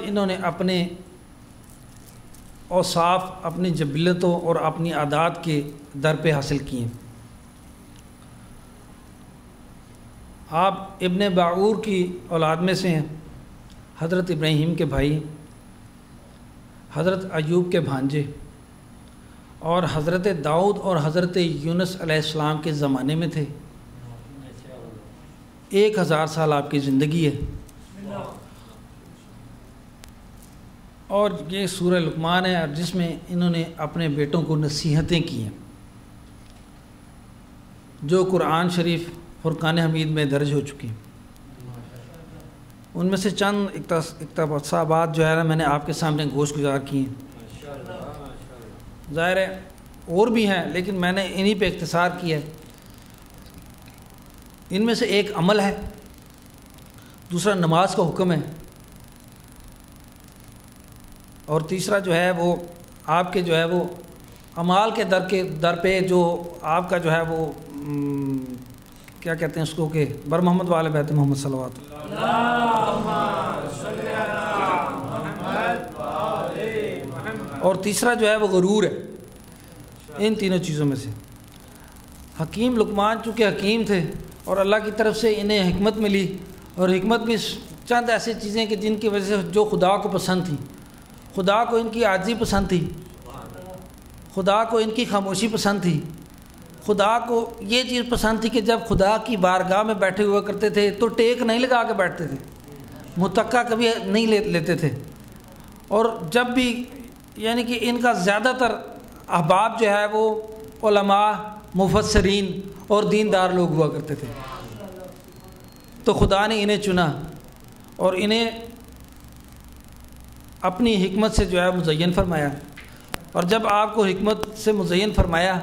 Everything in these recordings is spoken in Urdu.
انہوں نے اپنے اوصاف اپنی جبلتوں اور اپنی عادات کے در پہ حاصل کیے ہیں۔ آپ ابن باعور کی اولاد میں سے ہیں، حضرت ابراہیم کے بھائی، حضرت ایوب کے بھانجے، اور حضرت داؤد اور حضرت یونس علیہ السلام کے زمانے میں تھے۔ 1000 سال آپ کی زندگی ہے، اور یہ سورہ لقمان ہے جس میں انہوں نے اپنے بیٹوں کو نصیحتیں کی ہیں جو قرآن شریف فرقان حمید میں درج ہو چکی ہیں۔ ان میں سے چند اقتباسات جو ہے نا میں نے آپ کے سامنے گوش گزار کی ہیں، ظاہر ہے اور بھی ہیں لیکن میں نے انہی پہ اختصار کیا ہے۔ ان میں سے ایک عمل ہے، دوسرا نماز کا حکم ہے، اور تیسرا جو ہے وہ آپ کے جو ہے وہ اعمال کے در پہ جو آپ کا جو ہے وہ کیا کہتے ہیں اس کو کہ بر محمد والے بیت محمد صلوات اور تیسرا جو ہے وہ غرور ہے۔ ان تینوں چیزوں میں سے حکیم لقمان چونکہ حکیم تھے اور اللہ کی طرف سے انہیں حکمت ملی، اور حکمت بھی چند ایسی چیزیں کہ جن کی وجہ سے جو خدا کو پسند تھیں، خدا کو ان کی عاجزی پسند تھی، خدا کو ان کی خاموشی پسند تھی، خدا کو یہ چیز پسند تھی کہ جب خدا کی بارگاہ میں بیٹھے ہوا کرتے تھے تو ٹیک نہیں لگا کے بیٹھتے تھے، متکا کبھی نہیں لیتے تھے، اور جب بھی یعنی کہ ان کا زیادہ تر احباب جو ہے وہ علماء، مفسرین اور دیندار لوگ ہوا کرتے تھے، تو خدا نے انہیں چنا اور انہیں اپنی حکمت سے جو ہے مزین فرمایا، اور جب آپ کو حکمت سے مزین فرمایا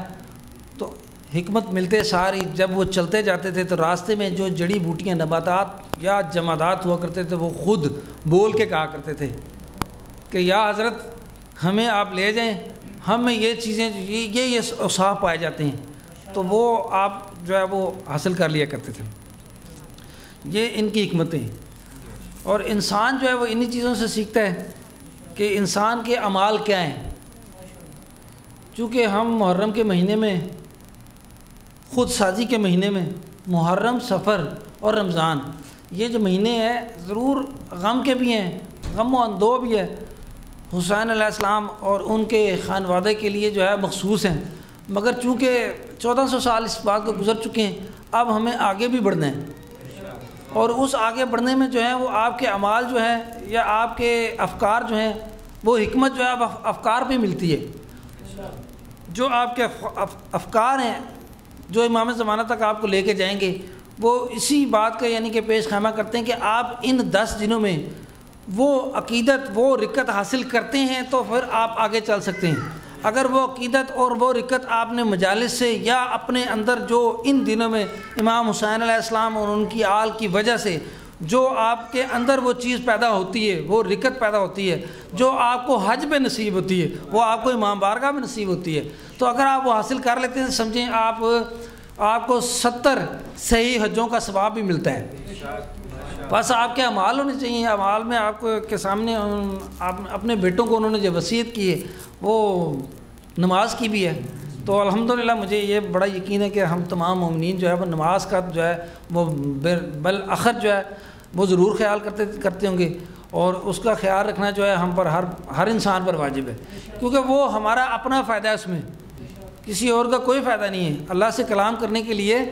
تو حکمت ملتے ساری جب وہ چلتے جاتے تھے تو راستے میں جو جڑی بوٹیاں، نباتات یا جمادات ہوا کرتے تھے وہ خود بول کے کہا کرتے تھے کہ یا حضرت ہمیں آپ لے جائیں، ہم میں یہ چیزیں یہ اوصاف پائے جاتے ہیں، تو وہ آپ جو ہے وہ حاصل کر لیا کرتے تھے۔ یہ ان کی حکمتیں، اور انسان جو ہے وہ انہی چیزوں سے سیکھتا ہے کہ انسان کے اعمال کیا ہیں۔ چونکہ ہم محرم کے مہینے میں، خود سازی کے مہینے میں، محرم، صفر اور رمضان، یہ جو مہینے ہیں ضرور غم کے بھی ہیں، غم و اندوہ بھی ہے، حسین علیہ السلام اور ان کے خانوادے کے لیے جو ہے مخصوص ہیں، مگر چونکہ 1400 سال اس بات کو گزر چکے ہیں، اب ہمیں آگے بھی بڑھنا ہے، اور اس آگے بڑھنے میں جو ہے وہ آپ کے اعمال جو ہیں یا آپ کے افکار جو ہیں وہ حکمت جو ہے اب افکار پہ ملتی ہے۔ جو آپ کے افکار ہیں جو امام زمانہ تک آپ کو لے کے جائیں گے وہ اسی بات کا یعنی کہ پیش خیمہ کرتے ہیں کہ آپ ان 10 دنوں میں وہ عقیدت، وہ رکت حاصل کرتے ہیں تو پھر آپ آگے چل سکتے ہیں۔ اگر وہ عقیدت اور وہ رکت آپ نے مجالس سے یا اپنے اندر جو ان دنوں میں امام حسین علیہ السلام اور ان کی آل کی وجہ سے جو آپ کے اندر وہ چیز پیدا ہوتی ہے، وہ رکت پیدا ہوتی ہے جو آپ کو حج پہ نصیب ہوتی ہے، وہ آپ کو امام بارگاہ میں نصیب ہوتی ہے، تو اگر آپ وہ حاصل کر لیتے ہیں سمجھیں آپ کو 70 صحیح حجوں کا ثواب بھی ملتا ہے۔ بس آپ کے اعمال ہونے چاہیے، اعمال میں آپ کو کے سامنے آپ اپنے بیٹوں کو انہوں نے جو وصیت کی ہے وہ نماز کی بھی ہے، تو الحمدللہ مجھے یہ بڑا یقین ہے کہ ہم تمام مومنین جو ہے وہ نماز کا جو ہے وہ بالآخر جو ہے وہ ضرور خیال کرتے ہوں گے، اور اس کا خیال رکھنا جو ہے ہم پر ہر انسان پر واجب ہے، کیونکہ وہ ہمارا اپنا فائدہ ہے، اس میں کسی اور کا کوئی فائدہ نہیں ہے۔ اللہ سے کلام کرنے کے لیے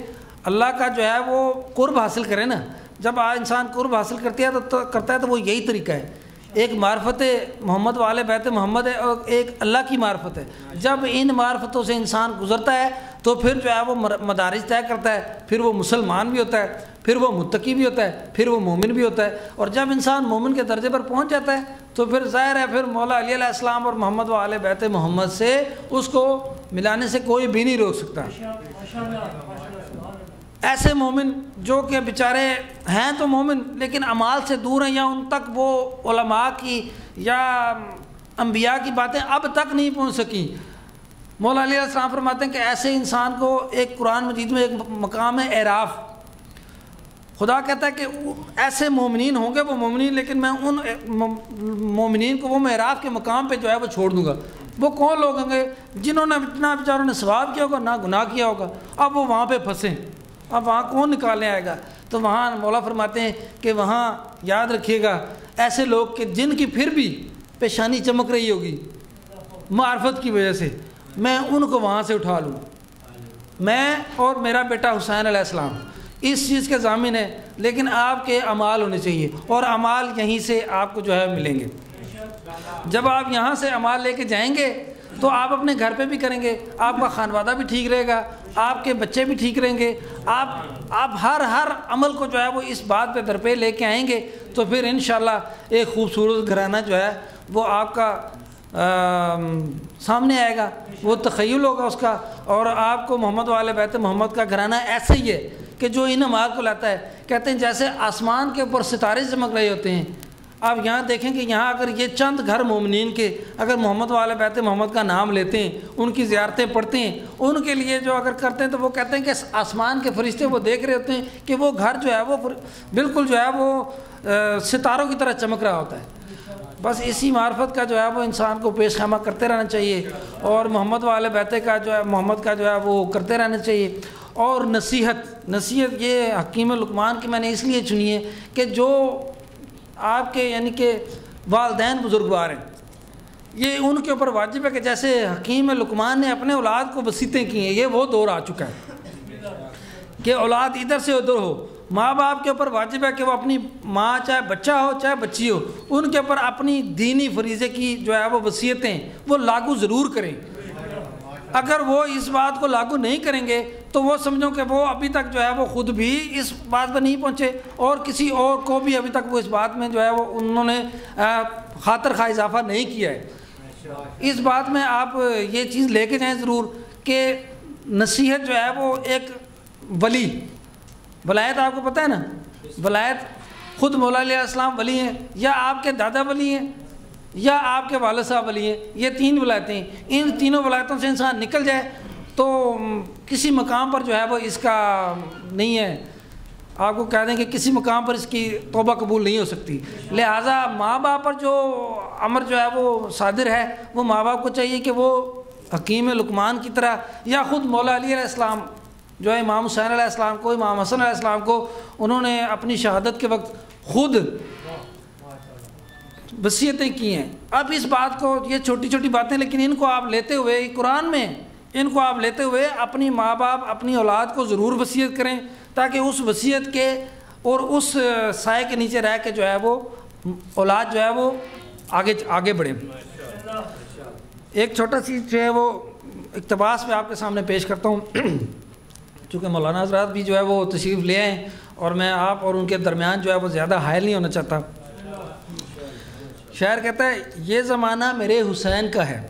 اللہ کا جو ہے وہ قرب حاصل کرے نا، جب انسان قرب حاصل کرتا ہے تو وہ یہی طریقہ ہے، ایک معرفت محمد والے بیت محمد ہے اور ایک اللہ کی معرفت ہے۔ جب ان معرفتوں سے انسان گزرتا ہے تو پھر جو ہے وہ مدارج طے کرتا ہے، پھر وہ مسلمان بھی ہوتا ہے، پھر وہ متقی بھی ہوتا ہے، پھر وہ مومن بھی ہوتا ہے، اور جب انسان مومن کے درجے پر پہنچ جاتا ہے تو پھر ظاہر ہے پھر مولا علی علیہ السلام اور محمد والے بیت محمد سے اس کو ملانے سے کوئی بھی نہیں روک سکتا۔ ایسے مومن جو کہ بیچارے ہیں تو مومن لیکن اعمال سے دور ہیں، یا ان تک وہ علماء کی یا انبیاء کی باتیں اب تک نہیں پہنچ سکیں، مولا علیہ السلام فرماتے ہیں کہ ایسے انسان کو ایک قرآن مجید میں ایک مقام ہے اعراف، خدا کہتا ہے کہ ایسے مومنین ہوں گے وہ مومنین، لیکن میں ان مومنین کو وہ معراج کے مقام پہ جو ہے وہ چھوڑ دوں گا۔ وہ کون لوگ ہوں گے؟ جنہوں نے اتنا بیچاروں نے ثواب کیا ہوگا نہ گناہ کیا ہوگا، اب وہ وہاں پہ پھنسیں، اب وہاں کون نکالنے آئے گا؟ تو وہاں مولا فرماتے ہیں کہ وہاں یاد رکھیے گا ایسے لوگ کہ جن کی پھر بھی پیشانی چمک رہی ہوگی معرفت کی وجہ سے، میں ان کو وہاں سے اٹھا لوں۔ میں اور میرا بیٹا حسین علیہ السلام اس چیز کے ضامن ہے، لیکن آپ کے اعمال ہونے چاہیے، اور اعمال یہیں سے آپ کو جو ہے ملیں گے۔ جب آپ یہاں سے اعمال لے کے جائیں گے تو آپ اپنے گھر پہ بھی کریں گے، آپ کا خانوادہ بھی ٹھیک رہے گا، آپ کے بچے بھی ٹھیک رہیں گے، آپ ہر عمل کو جو ہے وہ اس بات پہ درپے لے کے آئیں گے، تو پھر انشاءاللہ ایک خوبصورت گھرانہ جو ہے وہ آپ کا سامنے آئے گا، وہ تخیل ہوگا اس کا، اور آپ کو محمد والے بیت محمد کا گھرانہ ایسا ہی ہے کہ جو ان اعمال کو لاتا ہے۔ کہتے ہیں جیسے آسمان کے اوپر ستارے چمک رہے ہوتے ہیں، آپ یہاں دیکھیں کہ یہاں اگر یہ چند گھر مومنین کے اگر محمد والے بیت محمد کا نام لیتے ہیں، ان کی زیارتیں پڑھتے ہیں، ان کے لیے جو اگر کرتے ہیں تو وہ کہتے ہیں کہ آسمان کے فرشتے وہ دیکھ رہے ہوتے ہیں کہ وہ گھر جو ہے وہ بالکل جو ہے وہ ستاروں کی طرح چمک رہا ہوتا ہے۔ بس اسی معرفت کا جو ہے وہ انسان کو پیش خیمہ کرتے رہنا چاہیے، اور محمد والے بیت کا جو ہے محمد کا جو ہے وہ کرتے رہنا چاہیے۔ اور نصیحت یہ حکیم لقمان کی میں نے اس لیے چنی ہے کہ جو آپ کے یعنی کہ والدین بزرگوار ہیں، یہ ان کے اوپر واجب ہے کہ جیسے حکیم لقمان نے اپنے اولاد کو وصیتیں کی ہیں، یہ وہ دور آ چکا ہے کہ اولاد ادھر سے ادھر ہو۔ ماں باپ کے اوپر واجب ہے کہ وہ اپنی ماں چاہے بچہ ہو چاہے بچی ہو، ان کے اوپر اپنی دینی فریضے کی جو ہے وہ وصیتیں وہ لاگو ضرور کریں۔ اگر وہ اس بات کو لاگو نہیں کریں گے تو وہ سمجھو کہ وہ ابھی تک جو ہے وہ خود بھی اس بات پر نہیں پہنچے، اور کسی اور کو بھی ابھی تک وہ اس بات میں جو ہے وہ انہوں نے خاطر خواہ اضافہ نہیں کیا ہے۔ اس بات میں آپ یہ چیز لے کے جائیں ضرور کہ نصیحت جو ہے وہ ایک ولایت آپ کو پتہ ہے نا، ولایت خود مولا علیہ السلام ولی ہیں، یا آپ کے دادا ولی ہیں، یا آپ کے والد صاحب ولی ہیں، یہ 3 ولایتیں ہیں۔ ان تینوں ولایتوں سے انسان نکل جائے تو کسی مقام پر جو ہے وہ اس کا نہیں ہے، آپ کو کہہ دیں کہ کسی مقام پر اس کی توبہ قبول نہیں ہو سکتی۔ لہٰذا ماں باپ پر جو امر جو ہے وہ صادر ہے، وہ ماں باپ کو چاہیے کہ وہ حکیم لقمان کی طرح، یا خود مولا علی علیہ السلام جو ہے امام حسین علیہ السلام کو، امام حسن علیہ السلام کو انہوں نے اپنی شہادت کے وقت خود وصیتیں کی ہیں۔ اب اس بات کو، یہ چھوٹی چھوٹی باتیں لیکن ان کو آپ لیتے ہوئے قرآن میں ان کو آپ لیتے ہوئے اپنی ماں باپ اپنی اولاد کو ضرور وصیت کریں، تاکہ اس وصیت کے اور اس سائے کے نیچے رہ کے جو ہے وہ اولاد جو ہے وہ آگے بڑھیں۔ ایک چھوٹا سی جو ہے وہ اقتباس میں آپ کے سامنے پیش کرتا ہوں، چونکہ مولانا حضرات بھی جو ہے وہ تشریف لے آئیں اور میں آپ اور ان کے درمیان جو ہے وہ زیادہ حائل نہیں ہونا چاہتا۔ شاعر کہتا ہے یہ زمانہ میرے حسین کا ہے،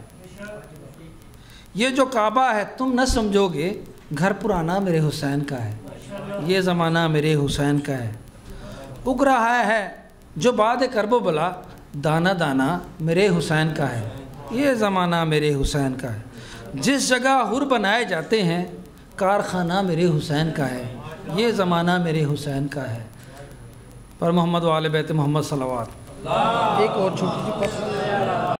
یہ جو کعبہ ہے تم نہ سمجھو گے، گھر پرانا میرے حسین کا ہے، یہ زمانہ میرے حسین کا ہے۔ اگ رہا ہے جو بعد کرب و بلا، دانہ دانہ میرے حسین کا ہے، یہ زمانہ میرے حسین کا ہے۔ جس جگہ حر بنائے جاتے ہیں، کارخانہ میرے حسین کا ہے، یہ زمانہ میرے حسین کا ہے۔ پر محمد و آل بیت محمد صلوات۔ ایک اور چھوٹی سی